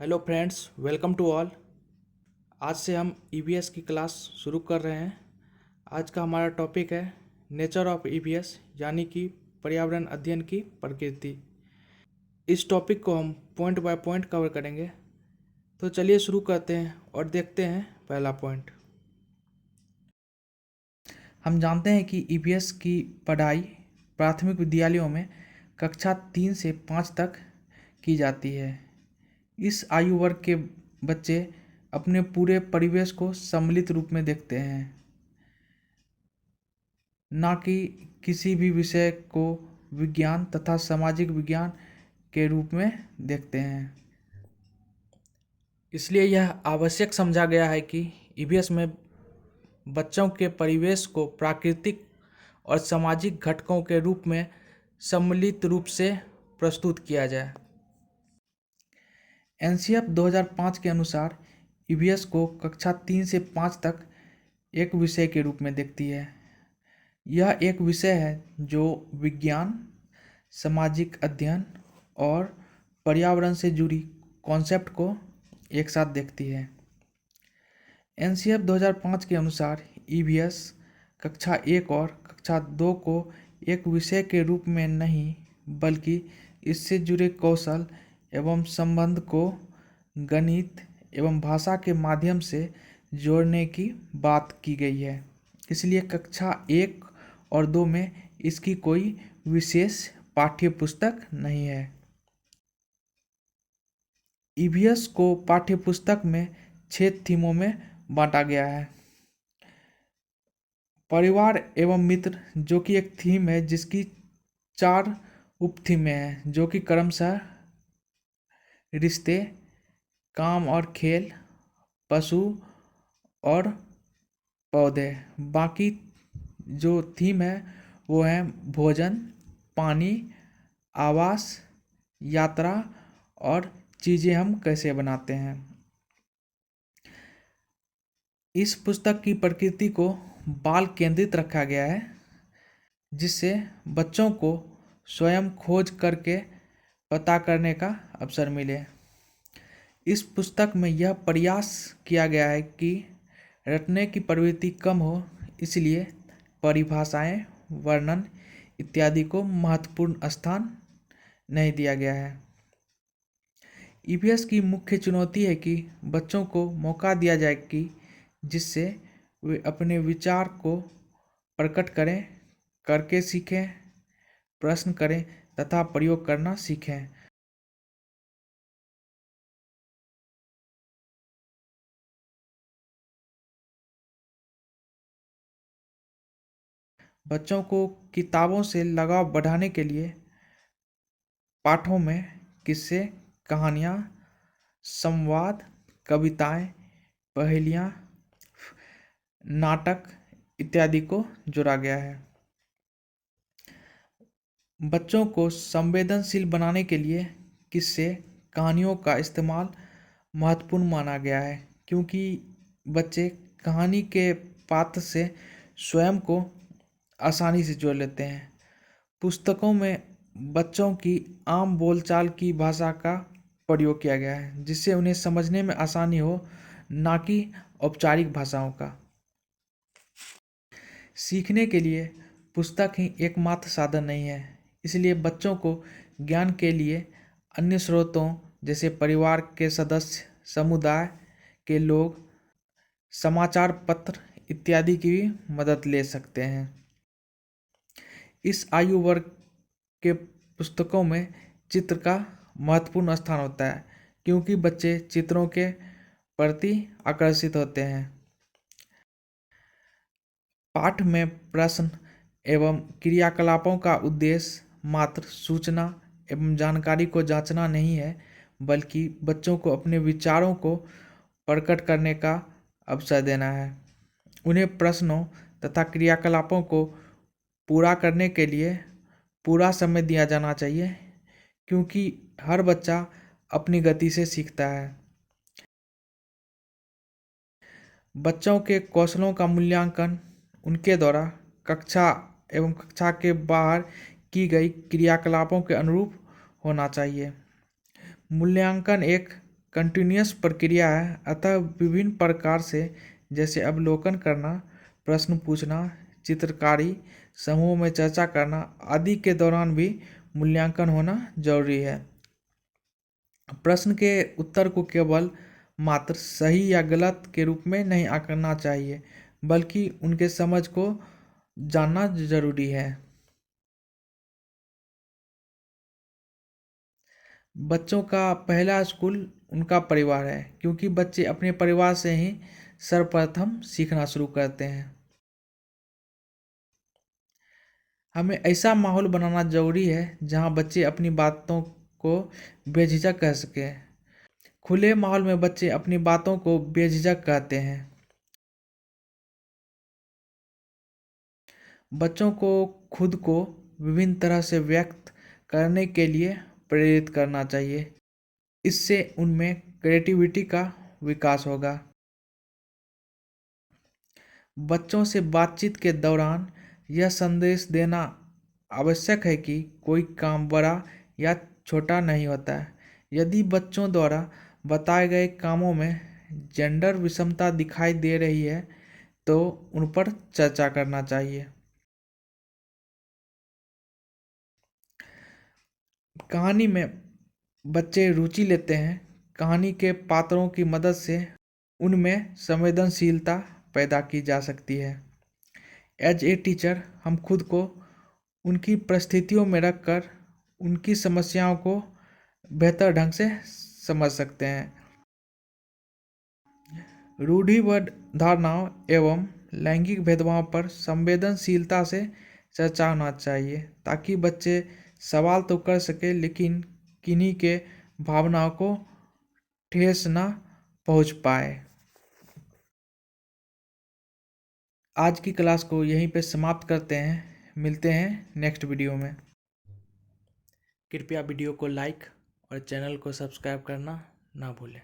Hello friends, welcome to all. आज से हम ईवीएस की क्लास शुरू कर रहे हैं। आज का हमारा टॉपिक है नेचर ऑफ ईवीएस, यानी कि पर्यावरण अध्ययन की प्रकृति। इस टॉपिक को हम पॉइंट बाय पॉइंट कवर करेंगे। तो चलिए शुरू करते हैं और देखते हैं पहला पॉइंट। हम जानते हैं कि ईवीएस की पढ़ाई प्राथमिक विद्यालयों में कक्षा 3 से 5 तक की जाती है। इस आयु वर्ग के बच्चे अपने पूरे परिवेश को सम्मिलित रूप में देखते हैं, न कि किसी भी विषय को विज्ञान तथा सामाजिक विज्ञान के रूप में देखते हैं। इसलिए यह आवश्यक समझा गया है कि ईवीएस में बच्चों के परिवेश को प्राकृतिक और सामाजिक घटकों के रूप में सम्मिलित रूप से प्रस्तुत किया जाए। एनसीएफ 2005 के अनुसार ईवीएस को कक्षा 3 से 5 तक एक विषय के रूप में देखती है। यह एक विषय है जो विज्ञान, सामाजिक अध्ययन और पर्यावरण से जुड़ी कॉन्सेप्ट को एक साथ देखती है। एनसीएफ 2005 के अनुसार ईवीएस कक्षा 1 और कक्षा 2 को एक विषय के रूप में नहीं, बल्कि इससे जुड़े कौशल एवं संबंध को गणित एवं भाषा के माध्यम से जोड़ने की बात की गई है। इसलिए कक्षा 1 और 2 में इसकी कोई विशेष पाठ्य पुस्तक नहीं है। ईवीएस को पाठ्य पुस्तक में 6 थीमों में बांटा गया है। परिवार एवं मित्र, जो कि एक थीम है जिसकी 4 उप थीमें हैं, जो कि क्रमशः रिश्ते, काम और खेल, पशु और पौधे। बाकी जो थीम है वो है भोजन, पानी, आवास, यात्रा और चीज़ें हम कैसे बनाते हैं। इस पुस्तक की प्रकृति को बाल केंद्रित रखा गया है, जिससे बच्चों को स्वयं खोज करके पता करने का अवसर मिले। इस पुस्तक में यह प्रयास किया गया है कि रटने की प्रवृत्ति कम हो, इसलिए परिभाषाएं, वर्णन इत्यादि को महत्वपूर्ण स्थान नहीं दिया गया है। ईवीएस की मुख्य चुनौती है कि बच्चों को मौका दिया जाए कि जिससे वे अपने विचार को प्रकट करें, करके सीखें, प्रश्न करें तथा प्रयोग करना सीखें। बच्चों को किताबों से लगाव बढ़ाने के लिए पाठों में किस्से, कहानियाँ, संवाद, कविताएं, पहेलियाँ, नाटक इत्यादि को जोड़ा गया है। बच्चों को संवेदनशील बनाने के लिए किस्से, कहानियों का इस्तेमाल महत्वपूर्ण माना गया है, क्योंकि बच्चे कहानी के पात्र से स्वयं को आसानी से जोड़ लेते हैं। पुस्तकों में बच्चों की आम बोलचाल की भाषा का प्रयोग किया गया है, जिससे उन्हें समझने में आसानी हो, ना कि औपचारिक भाषाओं का। सीखने के लिए पुस्तक ही एकमात्र साधन नहीं है, इसलिए बच्चों को ज्ञान के लिए अन्य स्रोतों जैसे परिवार के सदस्य, समुदाय के लोग, समाचार पत्र इत्यादि की भी मदद ले सकते हैं। इस आयु वर्ग के पुस्तकों में चित्र का महत्वपूर्ण स्थान होता है, क्योंकि बच्चे चित्रों के प्रति आकर्षित होते हैं। पाठ में प्रश्न एवं क्रियाकलापों का उद्देश्य मात्र सूचना एवं जानकारी को जांचना नहीं है, बल्कि बच्चों को अपने विचारों को प्रकट करने का अवसर देना है। उन्हें प्रश्नों तथा क्रियाकलापों को पूरा करने के लिए पूरा समय दिया जाना चाहिए, क्योंकि हर बच्चा अपनी गति से सीखता है। बच्चों के कौशलों का मूल्यांकन उनके द्वारा कक्षा एवं कक्षा के बाहर की गई क्रियाकलापों के अनुरूप होना चाहिए। मूल्यांकन एक कंटिन्यूअस प्रक्रिया है, अतः विभिन्न प्रकार से जैसे अवलोकन करना, प्रश्न पूछना, चित्रकारी, समूह में चर्चा करना आदि के दौरान भी मूल्यांकन होना जरूरी है। प्रश्न के उत्तर को केवल मात्र सही या गलत के रूप में नहीं आंकना चाहिए, बल्कि उनके समझ को जानना जरूरी है। बच्चों का पहला स्कूल उनका परिवार है, क्योंकि बच्चे अपने परिवार से ही सर्वप्रथम सीखना शुरू करते हैं। हमें ऐसा माहौल बनाना जरूरी है जहां बच्चे अपनी बातों को बेझिझक कह सकें। खुले माहौल में बच्चे अपनी बातों को बेझिझक कहते हैं। बच्चों को खुद को विभिन्न तरह से व्यक्त करने के लिए प्रेरित करना चाहिए। इससे उनमें क्रिएटिविटी का विकास होगा। बच्चों से बातचीत के दौरान यह संदेश देना आवश्यक है कि कोई काम बड़ा या छोटा नहीं होता है। यदि बच्चों द्वारा बताए गए कामों में जेंडर विषमता दिखाई दे रही है तो उन पर चर्चा करना चाहिए। कहानी में बच्चे रुचि लेते हैं। कहानी के पात्रों की मदद से उनमें संवेदनशीलता पैदा की जा सकती है। एज ए टीचर हम खुद को उनकी परिस्थितियों में रखकर उनकी समस्याओं को बेहतर ढंग से समझ सकते हैं। रूढ़िबद्ध धारणाओं एवं लैंगिक भेदभाव पर संवेदनशीलता से चर्चा होना चाहिए, ताकि बच्चे सवाल तो कर सके लेकिन किन्हीं के भावनाओं को ठेस न पहुंच पाए। आज की क्लास को यहीं पे समाप्त करते हैं। मिलते हैं नेक्स्ट वीडियो में। कृपया वीडियो को लाइक और चैनल को सब्सक्राइब करना ना भूलें।